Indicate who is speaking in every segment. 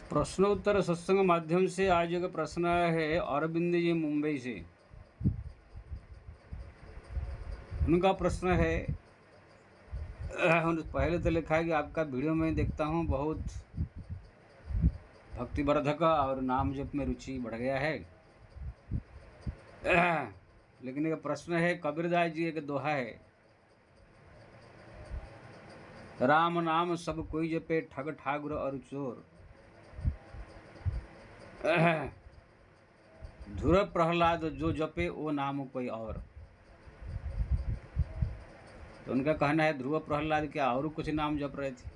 Speaker 1: प्रश्नोत्तर सत्संग माध्यम से आज एक प्रश्न आया है अरविंद जी मुंबई से। उनका प्रश्न है, पहले तो लिखा है कि आपका वीडियो में देखता हूँ बहुत भक्तिवर्धक और नाम जप में रुचि बढ़ गया है। लेकिन एक प्रश्न है, कबीरदास जी एक दोहा है, राम नाम सब कोई जपे ठग ठाकुर और चोर। ध्रुव प्रहलाद जो जपे वो नाम कोई और। तो उनका कहना है ध्रुव प्रहलाद क्या और कुछ नाम जप रहे थे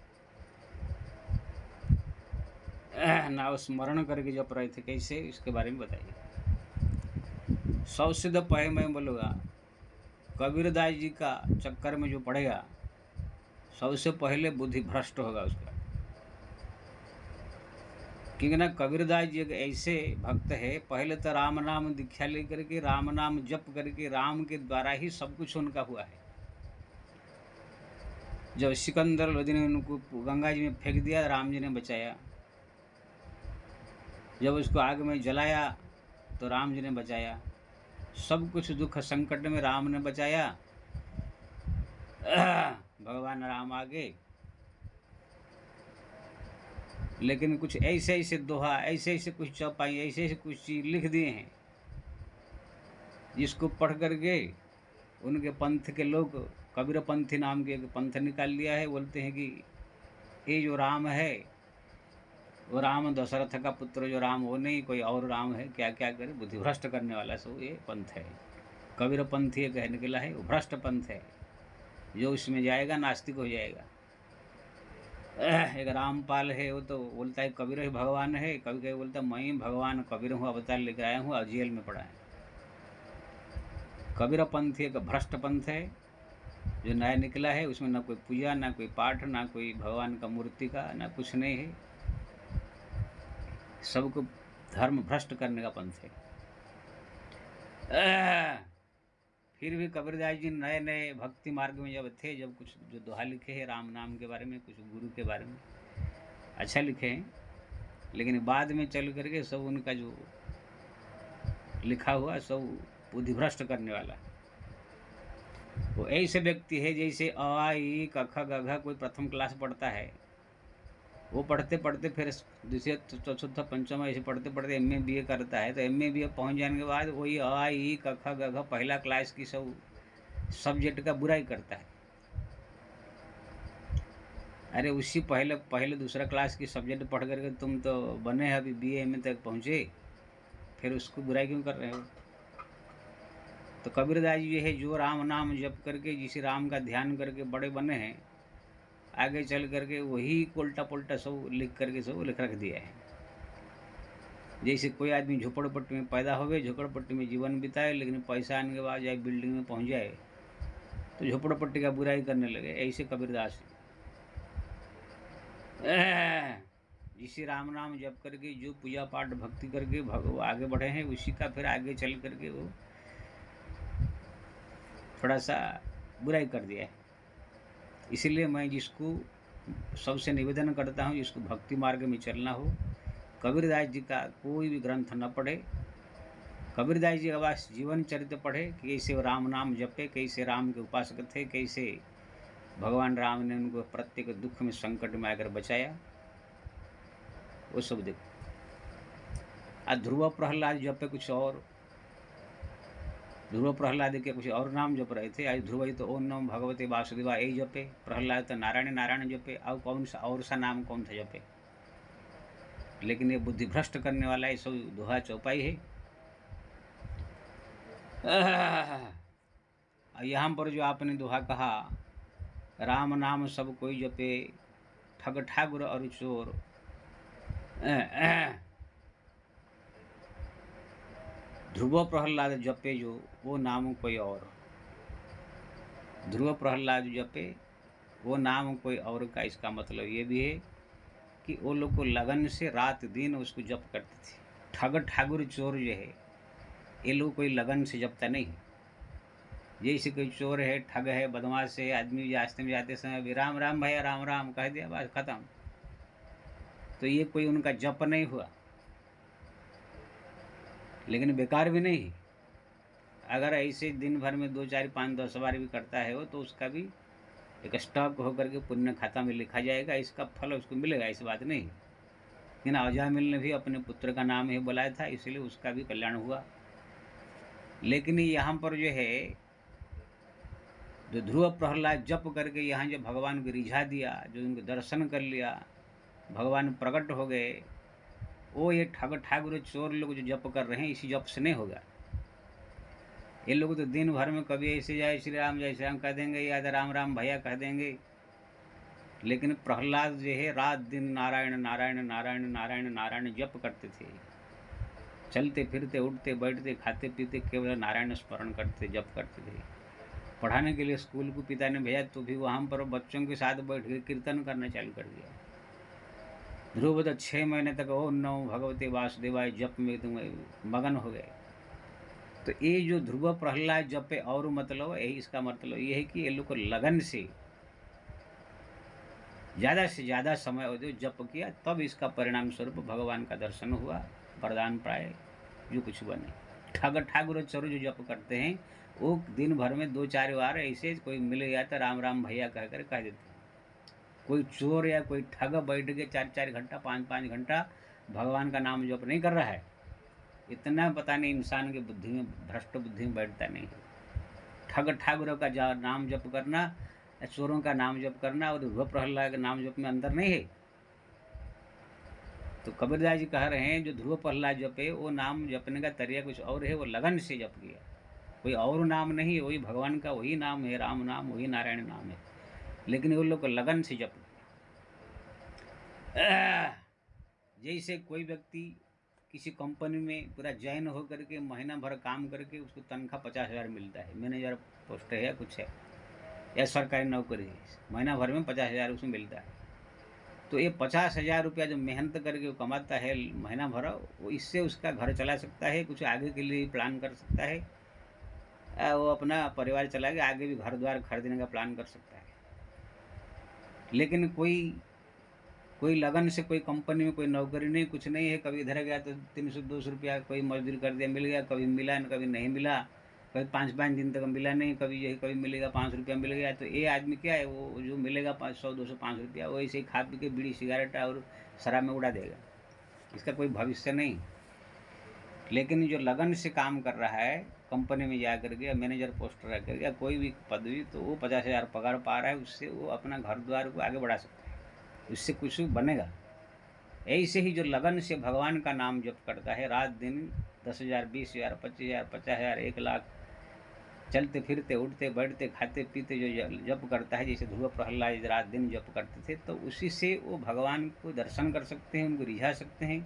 Speaker 1: ना, वो स्मरण करके जप रहे थे, कैसे, इसके बारे में बताइए। सबसे तो पहले मैं बोलूँगा, कबीरदास जी का चक्कर में जो पड़ेगा सबसे पहले बुद्धि भ्रष्ट होगा उसका। क्योंकि ना कबीरदास जी एक ऐसे भक्त है, पहले तो राम नाम दीक्षा लेकर के राम नाम जप करके राम के द्वारा ही सब कुछ उनका हुआ है। जब सिकंदर लोधी ने उनको गंगा जी में फेंक दिया, राम जी ने बचाया। जब उसको आग में जलाया तो राम जी ने बचाया। सब कुछ दुख संकट में राम ने बचाया। भगवान राम आगे। लेकिन कुछ ऐसे ऐसे दोहा, ऐसे ऐसे कुछ चौपाई, ऐसे ऐसे कुछ चीज लिख दिए हैं जिसको पढ़ करके उनके पंथ के लोग कबीरपंथी नाम के एक पंथ निकाल लिया है। बोलते हैं कि ये जो राम है वो राम दशरथ का पुत्र जो राम वो नहीं, कोई और राम है, क्या क्या करे, बुद्धिभ्रष्ट करने वाला सब ये पंथ है। कबीरपंथी ये कहने के है, वो भ्रष्ट पंथ है, जो उसमें जाएगा नास्तिक हो जाएगा। एक रामपाल है, वो तो बोलता है कबीर ही भगवान है, कभी कभी बोलता है मैं भगवान कबीर हूँ, अवतार लेकर आया हूँ और जेल में पड़ा है। कबीरपंथ एक भ्रष्ट पंथ है जो नया निकला है, उसमें ना कोई पूजा, ना कोई पाठ, ना कोई भगवान का मूर्ति का, ना कुछ नहीं है। सबको धर्म भ्रष्ट करने का पंथ है। फिर भी कबीरदास जी नए नए भक्ति मार्ग में जब थे, जब कुछ जो दोहा लिखे हैं राम नाम के बारे में, कुछ गुरु के बारे में अच्छा लिखे हैं, लेकिन बाद में चल करके सब उनका जो लिखा हुआ सब बुद्धिभ्रष्ट करने वाला। वो ऐसे व्यक्ति है जैसे अ आ इ क ख ग घ कोई प्रथम क्लास पढ़ता है, वो पढ़ते पढ़ते फिर दूसरे चौथा पंचम ऐसे पढ़ते पढ़ते MA BA करता है, तो MA BA पहुंच जाने के बाद वही अ आ इ क ख ग घ पहला क्लास की सब सब्जेक्ट का बुराई करता है। अरे उसी पहले पहले दूसरा क्लास की सब्जेक्ट पढ़ करके तुम तो बने हैं, अभी BA MA तक पहुँचे, फिर उसको बुराई क्यों कर रहे हो। तो कबीरदास जी है जो राम नाम जप करके जिसे राम का ध्यान करके बड़े बने हैं, आगे चल करके वही उल्टा पुल्टा सब लिख करके सब लिख रख दिया है। जैसे कोई आदमी झोपड़पट्टी में पैदा हो गए, झोपड़पट्टी में जीवन बिताए, लेकिन पैसा आने के बाद जाए बिल्डिंग में पहुंच जाए तो झोपड़पट्टी का बुराई करने लगे, ऐसे कबीरदास जिसे राम नाम जप करके जो पूजा पाठ भक्ति करके आगे बढ़े हैं, उसी का फिर आगे चल करके वो थोड़ा सा बुराई कर दिया है। इसीलिए मैं जिसको सबसे निवेदन करता हूँ, जिसको भक्ति मार्ग में चलना हो, कबीरदास जी का कोई भी ग्रंथ न पढ़े, कबीरदास जी का बस जीवन चरित्र पढ़े कि कैसे राम नाम जपे, कैसे राम के उपासक थे, कैसे भगवान राम ने उनको प्रत्येक दुख में संकट में आकर बचाया, वो सब देखो। आज ध्रुव प्रहलाद जपे कुछ और, ध्रुव प्रहलाद के कुछ और नाम जप रहे थे। आज ध्रुव तो ओम नमो भगवते वासुदेवा यही जपे, प्रहलाद तो नारायण नारायण जपे, और कौन सा और सा नाम कौन था जपे। लेकिन ये बुद्धि भ्रष्ट करने वाला ये सब दोहा चौपाई है। यहाँ पर जो आपने दोहा कहा, राम नाम सब कोई जपे ठग ठाकुर और चोर, ध्रुव प्रहलाद जपे जो वो नाम कोई और, ध्रुव प्रहलाद जपे वो नाम कोई और का इसका मतलब ये भी है कि वो लोग को लगन से रात दिन उसको जप करते थे। ठग ठाकुर चोर जो है, ये लोग कोई लगन से जपता नहीं है। जैसे कोई चोर है, ठग है, बदमाश है, आदमी रास्ते में जाते समय भी राम राम भैया राम राम कह दिया, बस खत्म। तो ये कोई उनका जप नहीं हुआ, लेकिन बेकार भी नहीं। अगर ऐसे दिन भर में 2 4 5 10 बार भी करता है वो, तो उसका भी एक स्टॉक होकर के पुण्य खाता में लिखा जाएगा, इसका फल उसको मिलेगा, ऐसी बात नहीं। लेकिन अजामिल ने भी अपने पुत्र का नाम ही बुलाया था, इसलिए उसका भी कल्याण हुआ। लेकिन यहाँ पर जो है, जो ध्रुव प्रहलाद जप करके यहाँ जो भगवान को रिझा दिया, जो उनको दर्शन कर लिया, भगवान प्रकट हो गए, वो ये ठग ठाकुर चोर लोग जो जप कर रहे हैं, इसी जप से नहीं होगा। ये लोग तो दिन भर में कभी ऐसे जय श्री राम कह देंगे, या राम राम भैया कह देंगे, लेकिन प्रहलाद जो है रात दिन नारायण नारायण नारायण नारायण नारायण जप करते थे। चलते फिरते उठते बैठते खाते पीते केवल नारायण स्मरण करते, जप करते थे। पढ़ाने के लिए स्कूल को पिता ने भेजा, तो भी वहाँ पर बच्चों के साथ बैठ के कीर्तन करना चालू कर दिया। ध्रुव 6 महीने तक ओम नमो भगवते वासुदेवाय जप में तुम मगन हो गए। तो ये जो ध्रुव प्रहलाद जपे और मतलब यही, इसका मतलब ये है कि ये लोग को लगन से ज़्यादा समय जो जप किया, तब इसका परिणाम स्वरूप भगवान का दर्शन हुआ, वरदान पाए, जो कुछ बने। ठग ठाकुर चोर जो जप करते हैं, वो दिन भर में 2 4 बार ऐसे कोई मिल गया तो राम राम भैया कह कर कह देते हैं। कोई चोर या कोई ठग बैठ के 4 4 घंटा 5 5 घंटा भगवान का नाम जप नहीं कर रहा है, इतना पता नहीं इंसान की बुद्धि में, भ्रष्ट बुद्धि में बैठता नहीं है। ठग ठाकुरों का नाम जप करना, चोरों का नाम जप करना और ध्रुव प्रहलाद के नाम जप में अंतर नहीं है। तो कबीरदास जी कह रहे हैं, जो ध्रुव प्रहलाद जपे वो नाम जपने का तरीका कुछ और है, वो लगन से जप किया, कोई और नाम नहीं, वही भगवान का वही नाम है, राम नाम, वही नारायण नाम है, लेकिन वो लोग लगन से जप किया। जैसे कोई व्यक्ति किसी कंपनी में पूरा जॉइन होकर के महीना भर काम करके उसको तनख्वाह 50,000 मिलता है, मैनेजर पोस्ट है या कुछ है, या सरकारी नौकरी है, महीना भर में 50,000 उसमें मिलता है। तो ये 50,000 रुपया जो मेहनत करके वो कमाता है महीना भर, वो इससे उसका घर चला सकता है, कुछ आगे के लिए प्लान कर सकता है, वो अपना परिवार चला के आगे भी घर द्वार खरीदने का प्लान कर सकता है। लेकिन कोई लगन से कोई कंपनी में कोई नौकरी नहीं, कुछ नहीं है, कभी इधर गया तो 300-200 रुपया कोई मजदूरी कर दिया, मिल गया, कभी मिला कभी नहीं मिला, कभी 5-5 दिन तक मिला नहीं, कभी यही कभी मिलेगा 5 रुपया मिल गया। तो ये आदमी क्या है, वो जो मिलेगा 500-200-5 रुपया, वो ऐसे ही खा पी के बीड़ी सिगरेट और शराब में उड़ा देगा, इसका कोई भविष्य नहीं। लेकिन जो लगन से काम कर रहा है, कंपनी में जा करके मैनेजर पोस्ट रह कर या कोई भी पदवी, तो वो 50,000 पगार पा रहा है, उससे वो अपना घर द्वार को आगे बढ़ा सकता है, उससे कुछ बनेगा। ऐसे ही जो लगन से भगवान का नाम जप करता है, रात दिन 10,000 20,000 25,000 50,000 1 लाख, चलते फिरते उठते बैठते खाते पीते जो जप करता है, जैसे ध्रुव प्रहलाद रात दिन जप करते थे, तो उसी से वो भगवान को दर्शन कर सकते हैं, उनको रिझा सकते हैं,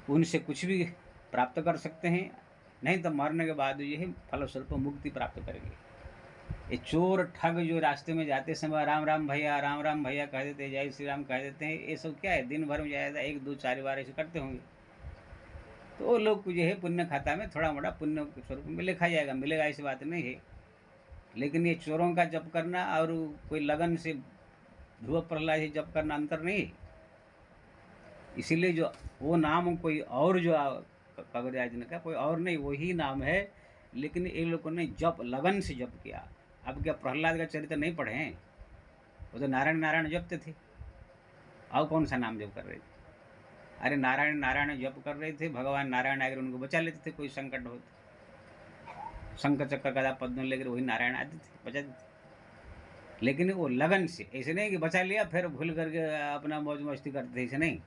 Speaker 1: उनसे कुछ भी प्राप्त कर सकते हैं। नहीं तो मरने के बाद ये फलस्वरूप मुक्ति प्राप्त करेंगे। ये चोर ठग जो रास्ते में जाते समय राम राम भैया कह देते हैं, जय श्री राम कह देते हैं, ये सब क्या है, दिन भर में ज़्यादा 1 2 4 बार ऐसे करते होंगे, तो वो लोग को जो है पुण्य खाता में थोड़ा मोड़ा पुण्य स्वरूप में लिखा जाएगा, मिलेगा, ऐसी बात नहीं है। लेकिन ये चोरों का जप करना और कोई लगन से ध्रुव प्रहलाद से जप करना अंतर नहीं है। इसीलिए जो वो नाम कोई और, जो कबीरदास ने कहा कोई और नहीं, वही नाम है, लेकिन इन लोगों ने जप लगन से जप किया। अब क्या प्रहलाद का चरित्र नहीं पढ़े हैं, वो तो नारायण नारायण जपते थे, और कौन सा नाम जप कर रहे थे? अरे नारायण नारायण जप कर रहे थे, भगवान नारायण आकर उनको बचा लेते थे, कोई संकट हो, शंख चक्र गदा पद्म लेकर वही नारायण आते थे, बचा देते। लेकिन वो लगन से, ऐसे नहीं कि बचा लिया फिर भूल करके अपना मौज मस्ती करते थे, ऐसे नहीं,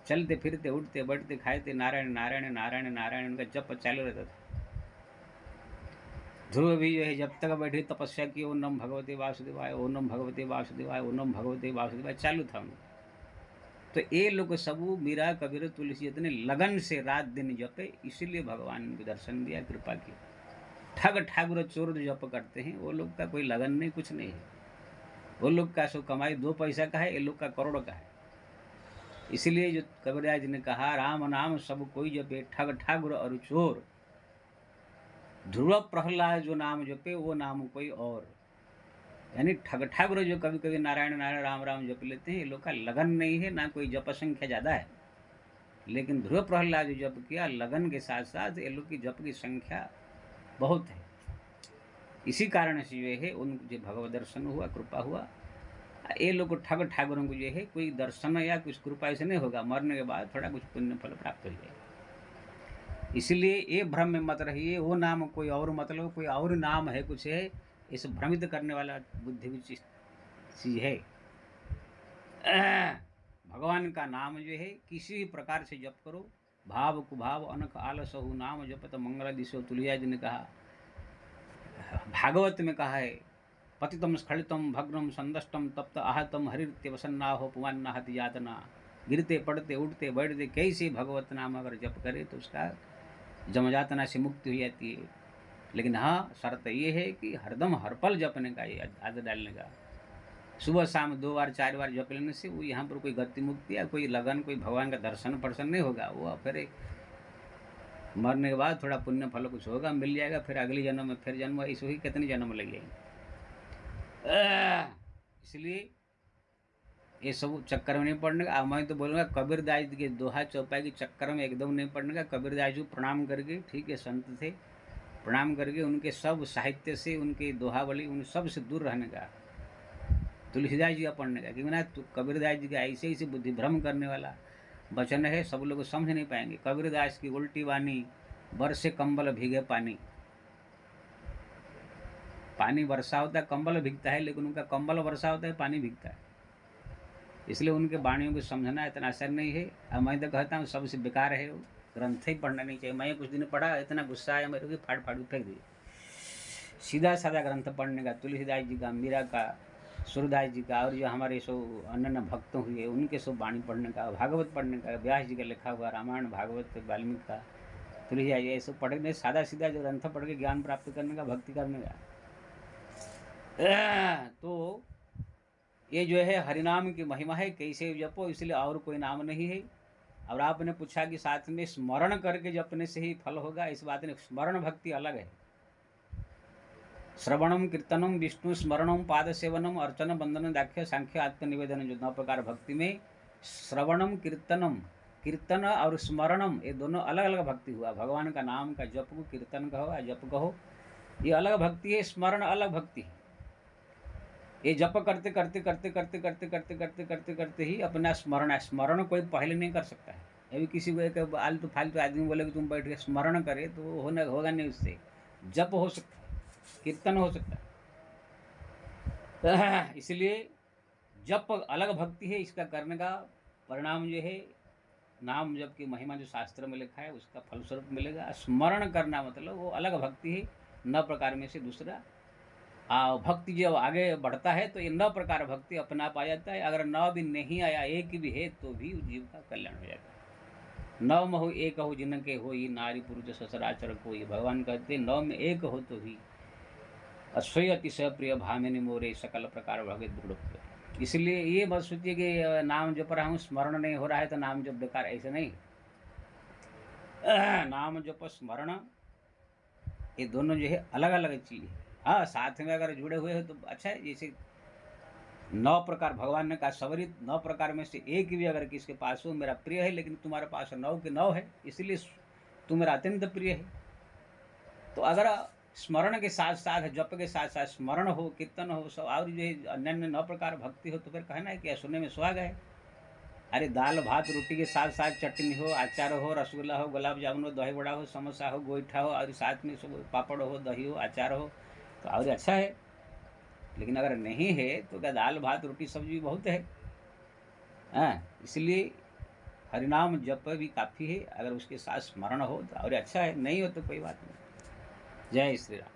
Speaker 1: चलते फिरते उठते बैठते खाते नारायण नारायण नारायण नारायण, उनका जप चालू रहता था। ध्रुव भी जो है जब तक बैठे तपस्या की, ओम नम भगवते वासुदेवाय, ओम नम भगवते वासुदेवाय, ओम नम भगवते वासुदेवाय चालू था उनको। तो ये लोग सब मीरा कबीर तुलसी इतने लगन से रात दिन जपे, इसीलिए भगवान ने दर्शन दिया, कृपा की। ठग ठाकुर चोर जो जप करते हैं, वो लोग का कोई लगन नहीं, कुछ नहीं है, वो लोग का सो कमाई 2 पैसा का है, ये लोग का करोड़ का है। इसीलिए जो कबीरदास जी ने कहा, राम नाम सब कोई जपे, ठग ठाकुर और चोर, ध्रुव प्रहलाद जो नाम जपे वो नाम कोई और। यानी ठग ठाकुर जो कभी कभी नारायण नारायण राम राम जप लेते हैं, ये लोग का लगन नहीं है, ना कोई जप संख्या ज़्यादा है। लेकिन ध्रुव प्रहलाद जो जप किया लगन के साथ साथ, ये लोग की जप की संख्या बहुत है। इसी कारण से जो है उनको जो भगवत दर्शन हुआ, कृपा हुआ। ये लोग को ठग ठाकुरों को जो है कोई दर्शन या कुछ कृपा ऐसे नहीं होगा, मरने के बाद थोड़ा कुछ पुण्य फल प्राप्त हो जाए। इसलिए ये भ्रम में मत रहिए, वो नाम कोई और मतलब कोई और नाम है, कुछ है, इस भ्रमित करने वाला बुद्धि की चीज है। भगवान का नाम जो है किसी भी प्रकार से जप करो, भाव कुभाव अनख आलसहु नाम जपत मंगल दिशो, तुलसिदास जी ने कहा, भागवत में कहा है, पतितम स्खलितम भग्नम संदष्टम तप्त आहतम हरित्य वसन्ना हो पुमान नाहत यातना। गिरते पड़ते उठते बैठते कैसे भगवत नाम अगर जप करे तो उसका जमजातना से मुक्ति हो जाती है। लेकिन हाँ, शर्त ये है कि हरदम हर पल जपने का, ये आदत डालने का। सुबह शाम 2 बार 4 बार जप लेने से वो यहाँ पर कोई गति मुक्ति या कोई लगन, कोई भगवान का दर्शन पर्शन नहीं होगा। वो फिर मरने के बाद थोड़ा पुण्य फल कुछ होगा, मिल जाएगा, फिर अगले जन्म में फिर जन्म, इस वही कितने जन्म लग जाएंगे। इसलिए ये सब चक्कर में नहीं पड़ने का। मैं तो बोलूँगा कबीरदास के दोहा चौपाई के चक्कर में एकदम नहीं पड़ने का। कबीरदास जी प्रणाम करके, ठीक है संत थे, प्रणाम करके उनके सब साहित्य से, उनके दोहावली, उन सब से दूर रहने का। तुलसीदास जी का पढ़ने का, क्योंकि ना कबीरदास जी का ऐसे ऐसे बुद्धि भ्रम करने वाला वचन है, सब लोग समझ नहीं पाएंगे। कबीरदास की उल्टी वाणी, बरसे कंबल भीगे पानी। पानी वर्षा होता है, कंबल भीगता है, लेकिन उनका कंबल वर्षा होता है, पानी भीगता है। इसलिए उनके वाणियों को समझना इतना असर नहीं है। अब मैं तो कहता हूँ सबसे बेकार है, वो ग्रंथ ही पढ़ना नहीं चाहिए। मैं कुछ दिन पढ़ा, इतना गुस्सा आया मेरे को, फाड़ फाड़ फेंक दिए। सीधा साधा ग्रंथ पढ़ने का, तुलसीदास जी का, मीरा का, सूरदास जी का, और जो हमारे सब अन्य भक्त हुए उनके सब वाणी पढ़ने का, भागवत पढ़ने का, व्यास जी का लिखा हुआ रामायण भागवत, वाल्मीकि का, तुलसीदास जी, ये सब पढ़ने, सादा सीधा जो ग्रंथ पढ़ के ज्ञान प्राप्त करने का, भक्ति करने का। तो ये जो है हरिनाम की महिमा है, कैसे जपो, इसलिए और कोई नाम नहीं है। और आपने पूछा कि साथ में स्मरण करके जपने से ही फल होगा, इस बात ने, स्मरण भक्ति अलग है। श्रवणम कीर्तनम विष्णु स्मरणम पाद सेवनम अर्चन बंधन दाख्य सांख्य आत्मनिवेदन, जो 9 प्रकार भक्ति में श्रवणम कीर्तनम, कीर्तन और स्मरणम, ये दोनों अलग अलग भक्ति हुआ। भगवान का नाम का जप को कीर्तन कहो या जप कहो, ये अलग भक्ति है, स्मरण अलग भक्ति है। ये जप करते करते करते करते करते करते करते करते करते ही अपना स्मरण कोई पहले नहीं कर सकता है। अभी किसी को एक आलतू फालतू आदमी बोले कि तुम बैठ के स्मरण करे तो होगा नहीं उससे। जप हो सकता है, कीर्तन हो सकता है। इसलिए जप अलग भक्ति है, इसका करने का परिणाम जो है, नाम जप की महिमा जो शास्त्र में लिखा है उसका फलस्वरूप मिलेगा। स्मरण करना मतलब वो अलग भक्ति है, 9 प्रकार में से दूसरा। भक्ति जब आगे बढ़ता है तो ये 9 प्रकार भक्ति अपना पा जाता है। अगर 9 भी नहीं आया, एक भी है, तो भी जीव का कल्याण हो जाता है। 9 में हो एक हो जिनके हो, ये नारी पुरुष सचराचर को, ये भगवान कहते 9 में एक हो तो ही अश्वय अतिशय प्रिय भामिनी मोरे सकल प्रकार भगत दृढ़। इसलिए ये मत सोचिए कि नाम जप रहा हूँ, स्मरण नहीं हो रहा है तो नाम जप बेकार, ऐसे नहीं। नाम जप स्मरण ये दोनों जो है अलग अलग चीज है। हाँ, साथ में अगर जुड़े हुए हो तो अच्छा है। जैसे 9 प्रकार भगवान ने कहा, सवरित 9 प्रकार में से एक भी अगर किसके पास हो, मेरा प्रिय है, लेकिन तुम्हारे पास 9 के 9 है, इसलिए तू मेरा अत्यंत प्रिय है। तो अगर स्मरण के साथ साथ, जप के साथ साथ स्मरण हो, कीर्तन हो, सब और जो है अन्य 9 प्रकार भक्ति हो, तो फिर कहना है कि सुनने में सुहाग है। अरे दाल भात रोटी के साथ साथ चटनी हो, अचार हो, रसगुल्ला हो, गुलाब जामुन हो, दही बड़ा हो, समोसा हो, गोईठा हो, और साथ में सब पापड़ हो, दही हो, अचार हो, तो और अच्छा है। लेकिन अगर नहीं है तो क्या दाल भात रोटी सब्जी बहुत है। इसलिए हरिनाम जप भी काफ़ी है, अगर उसके साथ स्मरण हो तो और अच्छा है, नहीं हो तो कोई बात नहीं। जय श्री राम।